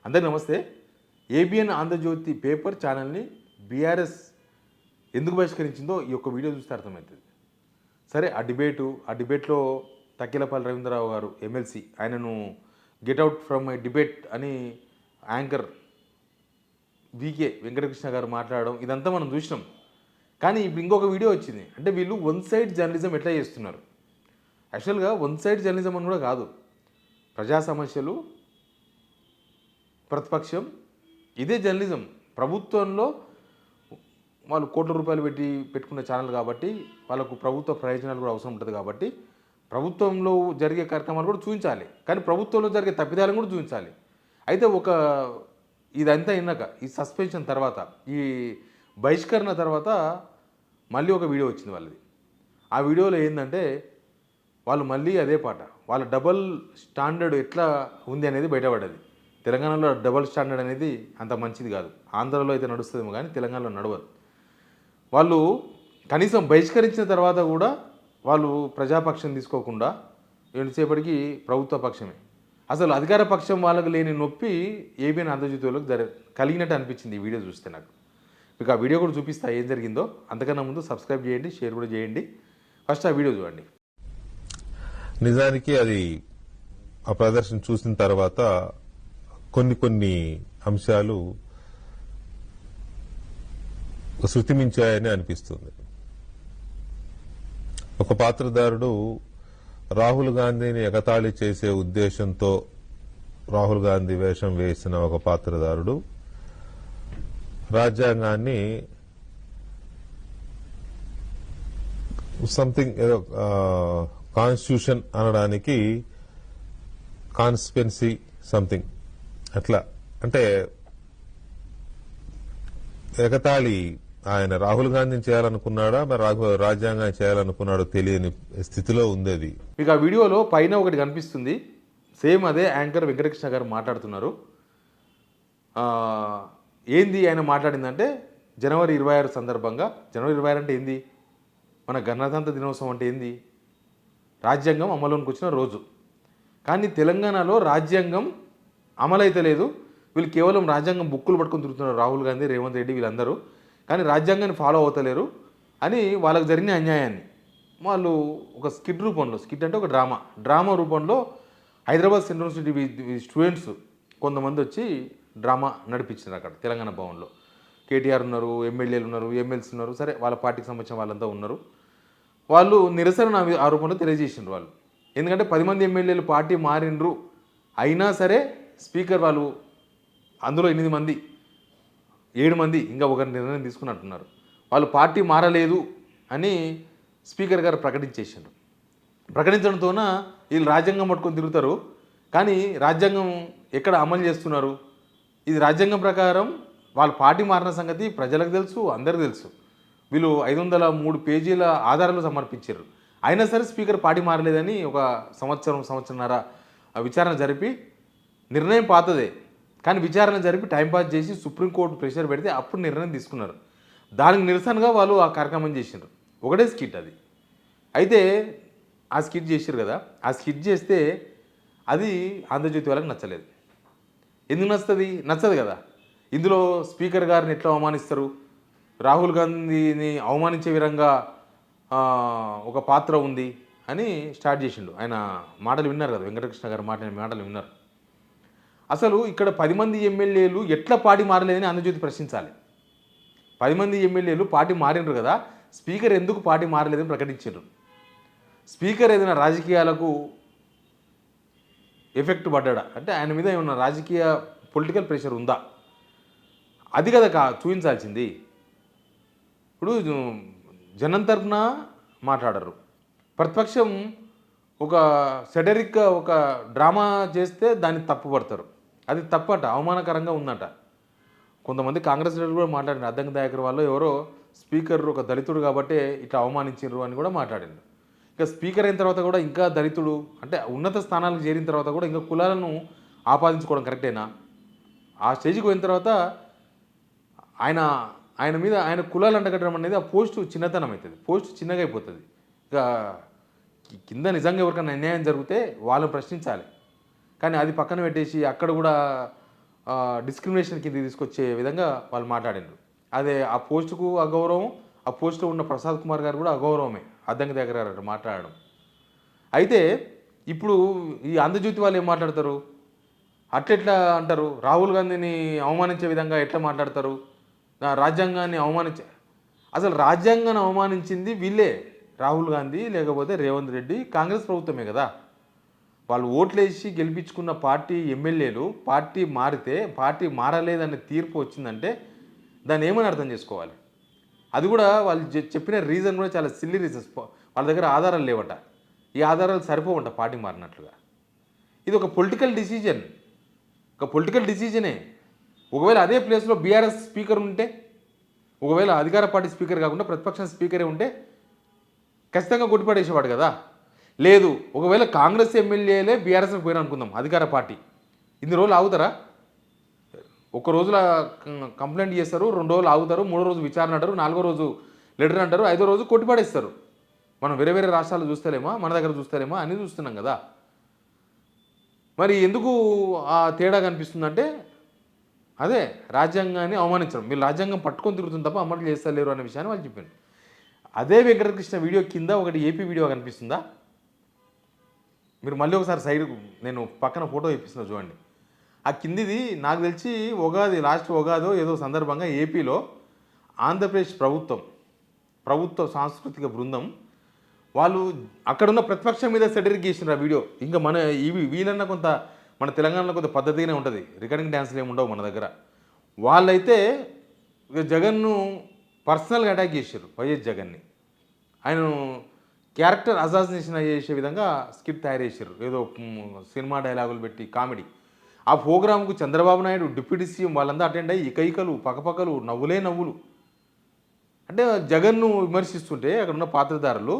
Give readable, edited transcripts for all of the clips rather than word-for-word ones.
అందరికీ నమస్తే. ABN Andhra Jyothi paper ఛానల్ని బీఆర్ఎస్ ఎందుకు బహిష్కరించిందో ఈ యొక్క వీడియో చూస్తే అర్థమవుతుంది. సరే, ఆ డిబేట్లో తక్కిలపల్లి రవీంద్రరావు గారు ఎమ్మెల్సీ ఆయనను గెట్అవుట్ ఫ్రమ్ మై డిబేట్ అని యాంకర్ వికే వెంకటకృష్ణ గారు మాట్లాడడం ఇదంతా మనం చూసినాం. కానీ ఇప్పుడు ఇంకొక వీడియో వచ్చింది. అంటే వీళ్ళు వన్ సైడ్ జర్నలిజం ఎట్లా చేస్తున్నారు. యాక్చువల్గా వన్ సైడ్ జర్నలిజం అని కూడా కాదు. ప్రజా సమస్యలు, ప్రతిపక్షం, ఇదే జర్నలిజం. ప్రభుత్వంలో వాళ్ళు కోట్ల రూపాయలు పెట్టుకున్న ఛానల్ కాబట్టి వాళ్ళకు ప్రభుత్వ ప్రయోజనాలు కూడా అవసరం ఉంటుంది కాబట్టి ప్రభుత్వంలో జరిగే కార్యక్రమాలు కూడా చూపించాలి. కానీ ప్రభుత్వంలో జరిగే తప్పిదాలను కూడా చూపించాలి. అయితే ఇదంతా అయినాక ఈ సస్పెన్షన్ తర్వాత, ఈ బహిష్కరణ తర్వాత మళ్ళీ ఒక వీడియో వచ్చింది వాళ్ళది. ఆ వీడియోలో ఏంటంటే వాళ్ళు మళ్ళీ అదే పాట, వాళ్ళ డబల్ స్టాండర్డ్ ఎట్లా ఉంది అనేది బయటపడ్డది. తెలంగాణలో డబల్ స్టాండర్డ్ అనేది అంత మంచిది కాదు. ఆంధ్రలో అయితే నడుస్తుందేమో కానీ తెలంగాణలో నడవదు. వాళ్ళు కనీసం బహిష్కరించిన తర్వాత కూడా వాళ్ళు ప్రజాపక్షం తీసుకోకుండా ఎంతసేపటికి ప్రభుత్వ పక్షమే. అసలు అధికార పక్షం వాళ్ళకు లేని నొప్పి ఏబిఎన్ ఆంధ్రజ్యోతి వాళ్ళకి కలిగినట్టు అనిపించింది ఈ వీడియో చూస్తే నాకు. మీకు ఆ వీడియో కూడా చూపిస్తా ఏం జరిగిందో. అంతకన్నా ముందు సబ్స్క్రైబ్ చేయండి, షేర్ కూడా చేయండి. ఫస్ట్ ఆ వీడియో చూడండి. నిజానికి అది ఆ ప్రదర్శన చూసిన తర్వాత కొన్ని అంశాలు శృతిమించాయని అనిపిస్తుంది. ఒక పాత్రధారుడు రాహుల్ గాంధీని ఎగతాళి చేసే ఉద్దేశంతో రాహుల్ గాంధీ వేషం వేసిన ఒక పాత్రధారుడు రాజ్యాంగాన్ని సంథింగ్ కాన్స్టిట్యూషన్ అనడానికి కాన్స్పిరెన్సీ సంథింగ్ అట్లా, అంటే ఎగతాళి ఆయన రాహుల్ గాంధీని చేయాలనుకున్నాడా మరి రాజ్యాంగాన్ని చేయాలనుకున్నాడో తెలియని స్థితిలో ఉంది అది. మీకు ఆ వీడియోలో పైన ఒకటి కనిపిస్తుంది. సేమ్ అదే యాంకర్ వెంకటకృష్ణ గారు మాట్లాడుతున్నారు. ఏంది ఆయన మాట్లాడిందంటే జనవరి 26 సందర్భంగా, జనవరి 26 అంటే ఏంది, మన గణతంత్ర దినోత్సవం అంటే ఏంది, రాజ్యాంగం అమలులోకి వచ్చిన రోజు. కానీ తెలంగాణలో రాజ్యాంగం అమలైతే లేదు. వీళ్ళు కేవలం రాజ్యాంగం బుక్కులు పట్టుకొని తిరుగుతున్నారు, రాహుల్ గాంధీ, రేవంత్ రెడ్డి వీళ్ళందరూ. కానీ రాజ్యాంగాన్ని ఫాలో అవుతలేరు అని వాళ్ళకు జరిగిన అన్యాయాన్ని వాళ్ళు ఒక స్కిట్ రూపంలో, స్కిట్ అంటే ఒక డ్రామా రూపంలో హైదరాబాద్ సెంట్రల్ యూనివర్సిటీ స్టూడెంట్స్ కొంతమంది వచ్చి డ్రామా నడిపించారు అక్కడ తెలంగాణ భవన్లో. కేటీఆర్ ఉన్నారు, ఎమ్మెల్యేలు ఉన్నారు, ఎమ్మెల్సీ ఉన్నారు, సరే వాళ్ళ పార్టీకి సంబంధించిన వాళ్ళంతా ఉన్నారు. వాళ్ళు నిరసన ఆ రూపంలో తెలియజేసిండ్రు వాళ్ళు. ఎందుకంటే 10 మంది ఎమ్మెల్యేలు పార్టీ మారిండ్రు అయినా సరే స్పీకర్ వాళ్ళు అందులో 8 మంది 7 మంది ఇంకా ఒకరి నిర్ణయం తీసుకున్నట్టున్నారు. వాళ్ళు పార్టీ మారలేదు అని స్పీకర్ గారు ప్రకటించేసారు. ప్రకటించడంతోన వీళ్ళు రాజ్యాంగం పట్టుకొని తిరుగుతారు. కానీ రాజ్యాంగం ఎక్కడ అమలు చేస్తున్నారు, ఇది రాజ్యాంగం ప్రకారం వాళ్ళ పార్టీ మారిన సంగతి ప్రజలకు తెలుసు, అందరికీ తెలుసు. వీళ్ళు 503 పేజీల ఆధారాలు సమర్పించారు. అయినా సరే స్పీకర్ పార్టీ మారలేదని ఒక సంవత్సరంన్నర విచారణ జరిపి, నిర్ణయం పాతదే కానీ విచారణ జరిపి టైంపాస్ చేసి సుప్రీంకోర్టు ప్రెషర్ పెడితే అప్పుడు నిర్ణయం తీసుకున్నారు. దానికి నిరసనగా వాళ్ళు ఆ కార్యక్రమం చేసినారు. ఒకటే స్కిట్ అది. అయితే ఆ స్కిట్ చేసారు కదా, ఆ స్కిట్ చేస్తే అది ఆంధ్రజ్యోతి వాళ్ళకి నచ్చలేదు. ఎందుకు నచ్చుతుంది? నచ్చదు కదా. ఇందులో స్పీకర్ గారిని ఎట్లా అవమానిస్తారు, రాహుల్ గాంధీని అవమానించే విధంగా ఒక పాత్ర ఉంది అని స్టార్ట్ చేసిండు. ఆయన మాటలు విన్నారు కదా, వెంకటకృష్ణ గారు మాటలు విన్నారు. అసలు ఇక్కడ 10 మంది ఎమ్మెల్యేలు ఎట్లా పార్టీ మారలేదని ఆంధ్రజ్యోతి ప్రశ్నించాలి. 10 మంది ఎమ్మెల్యేలు పార్టీ మారినరు కదా, స్పీకర్ ఎందుకు పార్టీ మారలేదని ప్రకటించారు. స్పీకర్ ఏదైనా రాజకీయాలకు ఎఫెక్ట్ పడ్డా అంటే ఆయన మీద ఏమన్నా రాజకీయ పొలిటికల్ ప్రెషర్ ఉందా, అది కదా చూపించాల్సింది. ఇప్పుడు జనం తరఫున మాట్లాడరు, ప్రతిపక్షం ఒక సెటరిక్గా ఒక డ్రామా చేస్తే దాన్ని తప్పు పడతారు. అది తప్పట, అవమానకరంగా ఉందట. కొంతమంది కాంగ్రెస్ లీడర్లు కూడా మాట్లాడారు. అద్దంకి దయాకర్ వాళ్ళు ఎవరో స్పీకర్ ఒక దళితుడు కాబట్టి ఇట్లా అవమానించారు అని కూడా మాట్లాడారు. ఇక స్పీకర్ అయిన తర్వాత కూడా ఇంకా దళితుడు అంటే ఉన్నత స్థానాలకు చేరిన తర్వాత కూడా ఇంకా కులాలను ఆపాదించుకోవడం కరెక్టేనా? ఆ స్టేజ్కి పోయిన తర్వాత ఆయన మీద ఆయన కులాలు అంటగట్టడం అనేది ఆ పోస్టు చిన్నతనం అవుతుంది, పోస్టు చిన్నగా అయిపోతుంది. ఇక కింద నిజంగా ఎవరికైనా అన్యాయం జరిగితే వాళ్ళని ప్రశ్నించాలి. కానీ అది పక్కన పెట్టేసి అక్కడ కూడా డిస్క్రిమినేషన్ కింద తీసుకొచ్చే విధంగా వాళ్ళు మాట్లాడినారు. అదే ఆ పోస్టుకు అగౌరవం, ఆ పోస్టులో ఉన్న ప్రసాద్ కుమార్ గారు కూడా అగౌరవమే, అద్దంకి దగ్గర మాట్లాడడం. అయితే ఇప్పుడు ఈ ఆంధ్రజ్యోతి వాళ్ళు ఏం మాట్లాడతారు, అట్లెట్లా అంటారు, రాహుల్ గాంధీని అవమానించే విధంగా ఎట్లా మాట్లాడతారు, రాజ్యాంగాన్ని అసలు రాజ్యాంగాన్ని అవమానించింది వీళ్ళే, రాహుల్ గాంధీ లేకపోతే రేవంత్ రెడ్డి, కాంగ్రెస్ ప్రభుత్వమే కదా. వాళ్ళు ఓట్లేసి గెలిపించుకున్న పార్టీ ఎమ్మెల్యేలు పార్టీ మారితే పార్టీ మారలేదనే తీర్పు వచ్చిందంటే దాన్ని ఏమని అర్థం చేసుకోవాలి. అది కూడా వాళ్ళు చెప్పిన రీజన్ కూడా చాలా సిల్లీ రీజన్స్, వాళ్ళ దగ్గర ఆధారాలు లేవట, ఈ ఆధారాలు సరిపోవంట పార్టీ మారినట్లుగా. ఇది ఒక పొలిటికల్ డిసిజన్, ఒక పొలిటికల్ డిసిజనే. ఒకవేళ అదే ప్లేస్లో బీఆర్ఎస్ స్పీకర్ ఉంటే, ఒకవేళ అధికార పార్టీ స్పీకర్ కాకుండా ప్రతిపక్ష స్పీకరే ఉంటే ఖచ్చితంగా కొట్టిపడేసేవాడు కదా. లేదు, ఒకవేళ కాంగ్రెస్ ఎమ్మెల్యేలే బీఆర్ఎస్కి పోయిన అనుకుందాం, అధికార పార్టీ, ఇన్ని రోజులు ఆగుతారా? ఒక రోజుల కంప్లైంట్ చేస్తారు, 2 రోజులు ఆగుతారు, 3వ రోజు విచారణ అంటారు, 4వ రోజు లెటర్ అంటారు, 5వ రోజు కొట్టిపడేస్తారు. మనం వేరే వేరే రాష్ట్రాలు చూస్తలేమా, మన దగ్గర చూస్తలేమా అని చూస్తున్నాం కదా. మరి ఎందుకు ఆ తేడా కనిపిస్తుందంటే అదే రాజ్యాంగాన్ని అవమానించడం. మీరు రాజ్యాంగం పట్టుకొని తిరుగుతుంది తప్ప అమలు చేస్తలేరు అనే విషయాన్ని వాళ్ళు చెప్పారు. అదే వెంకటకృష్ణ వీడియో కింద ఒకటి ఏపీ వీడియో కనిపిస్తుందా? మీరు మళ్ళీ ఒకసారి సైడ్ నేను పక్కన ఫోటో ఇప్పిస్తున్నా చూడండి. ఆ కిందిది నాకు తెలిసి ఉగాది, లాస్ట్ ఉగాదో ఏదో సందర్భంగా ఏపీలో ఆంధ్రప్రదేశ్ ప్రభుత్వ సాంస్కృతిక బృందం వాళ్ళు అక్కడున్న ప్రతిపక్షం మీద సెటరిక్ చేసిన ఆ వీడియో. ఇంకా మన వీళ్ళన్నా కొంత మన తెలంగాణలో కొంత పద్ధతిగానే ఉంటుంది, రికార్డింగ్ డ్యాన్స్లు ఏమి ఉండవు మన దగ్గర. వాళ్ళైతే జగన్ను పర్సనల్గా అటాక్ చేశారు, వైఎస్ జగన్ని. ఆయన క్యారెక్టర్ అసాసినేషన్ చేసే విధంగా స్కిట్ తయారు చేశారు, ఏదో సినిమా డైలాగులు పెట్టి కామెడీ. ఆ ప్రోగ్రాంకు చంద్రబాబు నాయుడు, డిప్యూటీ సీఎం వాళ్ళందరూ అటెండ్ అయ్యి ఇకైకలు పక్కపక్కలు నవ్వులే నవ్వులు. అంటే జగన్ను విమర్శిస్తుంటే అక్కడ ఉన్న పాత్రధారులు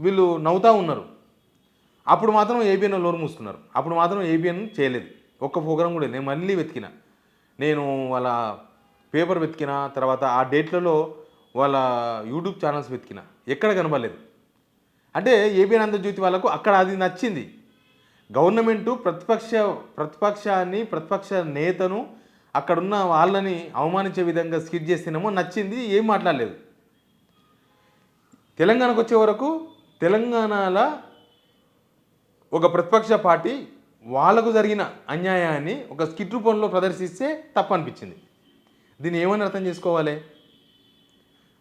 వీళ్ళు నవ్వుతూ ఉన్నారు. అప్పుడు మాత్రం ఏబిఎన్ నోరు మూస్తున్నారు. అప్పుడు మాత్రం ఏబిఎన్ చేయలేదు, ఒక్క ప్రోగ్రాం కూడా. నేను మళ్ళీ వెతికిన, నేను వాళ్ళ పేపర్ వెతికిన, తర్వాత ఆ డేట్లలో వాళ్ళ యూట్యూబ్ ఛానల్స్ వెతికిన, ఎక్కడ కనబడలేదు. అంటే ఏబిఎన్ ఆంధ్రజ్యోతి వాళ్ళకు అక్కడ అది నచ్చింది. గవర్నమెంటు ప్రతిపక్షాన్ని, ప్రతిపక్ష నేతను, అక్కడున్న వాళ్ళని అవమానించే విధంగా స్కిట్ చేస్తేనేమో నచ్చింది, ఏం మాట్లాడలేదు. తెలంగాణకు వచ్చే వరకు తెలంగాణలో ఒక ప్రతిపక్ష పార్టీ వాళ్ళకు జరిగిన అన్యాయాన్ని ఒక స్కిట్ రూపంలో ప్రదర్శిస్తే తప్పు అనిపించింది. దీన్ని ఏమని అర్థం చేసుకోవాలి?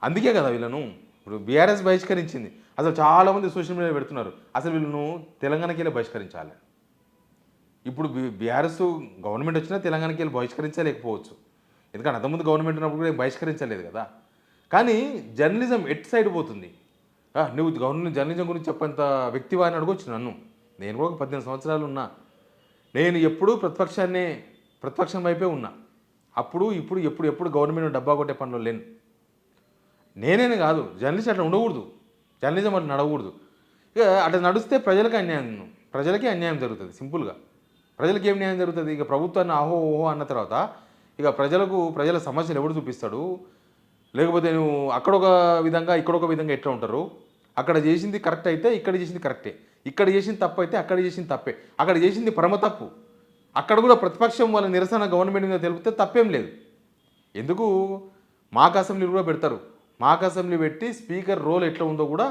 అందుకే కదా వీళ్ళను ఇప్పుడు బీఆర్ఎస్ బహిష్కరించింది. అసలు చాలామంది సోషల్ మీడియా పెడుతున్నారు, అసలు వీళ్ళను తెలంగాణకి వెళ్ళి బహిష్కరించాలి. ఇప్పుడు బీఆర్ఎస్ గవర్నమెంట్ వచ్చినా తెలంగాణకి వెళ్ళి బహిష్కరించలేకపోవచ్చు, ఎందుకంటే అంతకుముందు గవర్నమెంట్ ఉన్నప్పుడు కూడా బహిష్కరించలేదు కదా. కానీ జర్నలిజం ఎట్ సైడ్ పోతుంది. నువ్వు గవర్నమెంట్ జర్నలిజం గురించి చెప్పంత వ్యక్తివా అని అడగొచ్చు నన్ను. నేను కూడా 18 సంవత్సరాలు ఉన్నా, నేను ఎప్పుడూ ప్రతిపక్షం వైపే ఉన్నా. అప్పుడు ఇప్పుడు ఎప్పుడు గవర్నమెంట్ డబ్బా కొట్టే పనిలో లేను. నేనే కాదు, జర్నలిస్ట్ అట్లా ఉండకూడదు, జర్నలిజం అట్లా నడవకూడదు. ఇక అట్లా నడిస్తే ప్రజలకే అన్యాయం జరుగుతుంది. సింపుల్గా ప్రజలకి ఏం న్యాయం జరుగుతుంది? ఇక ప్రభుత్వాన్ని ఓహో అన్న తర్వాత ఇక ప్రజల సమస్యలు ఎవడు చూపిస్తాడు? లేకపోతే నువ్వు అక్కడొక విధంగా ఇక్కడొక విధంగా ఎట్లా ఉంటారు? అక్కడ చేసింది కరెక్ట్ అయితే ఇక్కడ చేసింది కరెక్టే, ఇక్కడ చేసింది తప్పు అయితే అక్కడ చేసింది తప్పే, అక్కడ చేసింది పరమ తప్పు. అక్కడ కూడా ప్రతిపక్షం వాళ్ళ నిరసన గవర్నమెంట్ మీద తెలిపితే తప్పేం లేదు. ఎందుకు మాక్ అసెంబ్లీ కూడా పెడతారు, మాక్ అసెంబ్లీ పెట్టి స్పీకర్ రోల్ ఎట్లా ఉందో కూడా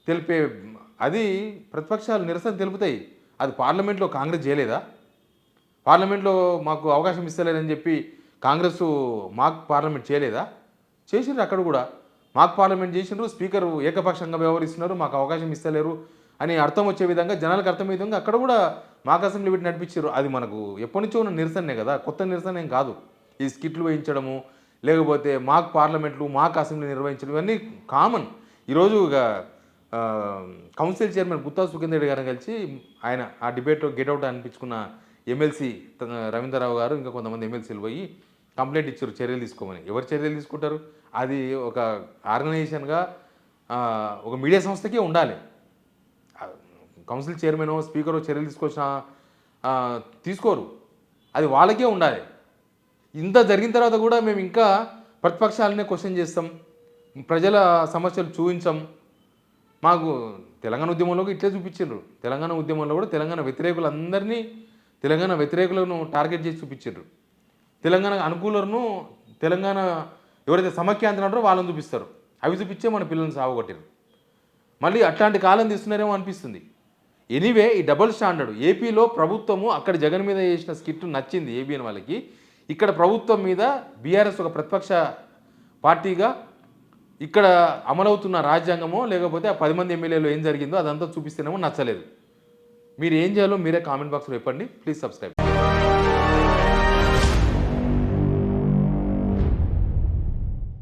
తెలిపే, అది ప్రతిపక్షాలు నిరసన తెలుపుతాయి. అది పార్లమెంట్లో కాంగ్రెస్ చేయలేదా? పార్లమెంట్లో మాకు అవకాశం ఇస్తలేదని చెప్పి కాంగ్రెస్ మాక్ పార్లమెంట్ చేయలేదా? చేసిండ్రు. అక్కడ కూడా మాక్ పార్లమెంట్ చేసిండ్రు, స్పీకర్ ఏకపక్షంగా వ్యవహరిస్తున్నారు, మాకు అవకాశం ఇస్తలేరు అని అర్థం వచ్చే విధంగా, జనాలకు అర్థమయ్యే విధంగా అక్కడ కూడా మాక్ అసెంబ్లీ పెట్టి నడిపించారు. అది మనకు ఎప్పటి నుంచో ఉన్న నిరసనే కదా, కొత్త నిరసన ఏం కాదు. ఈ స్కిట్లు వేయించడము, లేకపోతే మాక్ పార్లమెంట్లు, మాక్ అసెంబ్లీ నిర్వహించడం, ఇవన్నీ కామన్. ఈరోజు ఇక కౌన్సిల్ చైర్మన్ గుత్తా సుఖేందర్ రెడ్డి గారిని కలిసి ఆయన ఆ డిబేట్లో గెట్అవుట్ అనిపించుకున్న ఎమ్మెల్సీ రవీంద్రరావు గారు ఇంకా కొంతమంది ఎమ్మెల్సీలు పోయి కంప్లైంట్ ఇచ్చారు చర్యలు తీసుకోమని. ఎవరు చర్యలు తీసుకుంటారు? అది ఒక ఆర్గనైజేషన్గా ఒక మీడియా సంస్థకే ఉండాలి. కౌన్సిల్ చైర్మన్ స్పీకర్ చర్యలు తీసుకోరు, అది వాళ్ళకే ఉండాలి. ఇంత జరిగిన తర్వాత కూడా మేము ఇంకా ప్రతిపక్షాలనే క్వశ్చన్ చేస్తాం, ప్రజల సమస్యలు చూపించాం. మాకు తెలంగాణ ఉద్యమంలో ఇట్లే చూపించారు. తెలంగాణ ఉద్యమంలో కూడా తెలంగాణ వ్యతిరేకులందరినీ, తెలంగాణ వ్యతిరేకులను టార్గెట్ చేసి చూపించారు. తెలంగాణకు అనుకూలరును తెలంగాణ ఎవరైతే సమైక్య అంటున్నారో వాళ్ళని చూపిస్తారు. అవి చూపించే మన పిల్లల్ని సావగొట్టారు. మళ్ళీ అట్లాంటి కాలం తీస్తున్నారేమో అనిపిస్తుంది. ఎనీవే ఈ డబుల్ స్టాండర్డ్ ఏపీలో ప్రభుత్వము అక్కడ జగన్ మీద చేసిన స్కిట్ నచ్చింది ఏబిఎన్ వాళ్ళకి. ఇక్కడ ప్రభుత్వం మీద బీఆర్ఎస్ ఒక ప్రతిపక్ష పార్టీగా ఇక్కడ అమలవుతున్న రాజ్యాంగమో లేకపోతే ఆ 10 మంది ఎమ్మెల్యేలు ఏం జరిగిందో అదంతా చూపిస్తేనేమో నచ్చలేదు. మీరు ఏం చేయాలో మీరే కామెంట్ బాక్స్లో చెప్పండి. Please subscribe.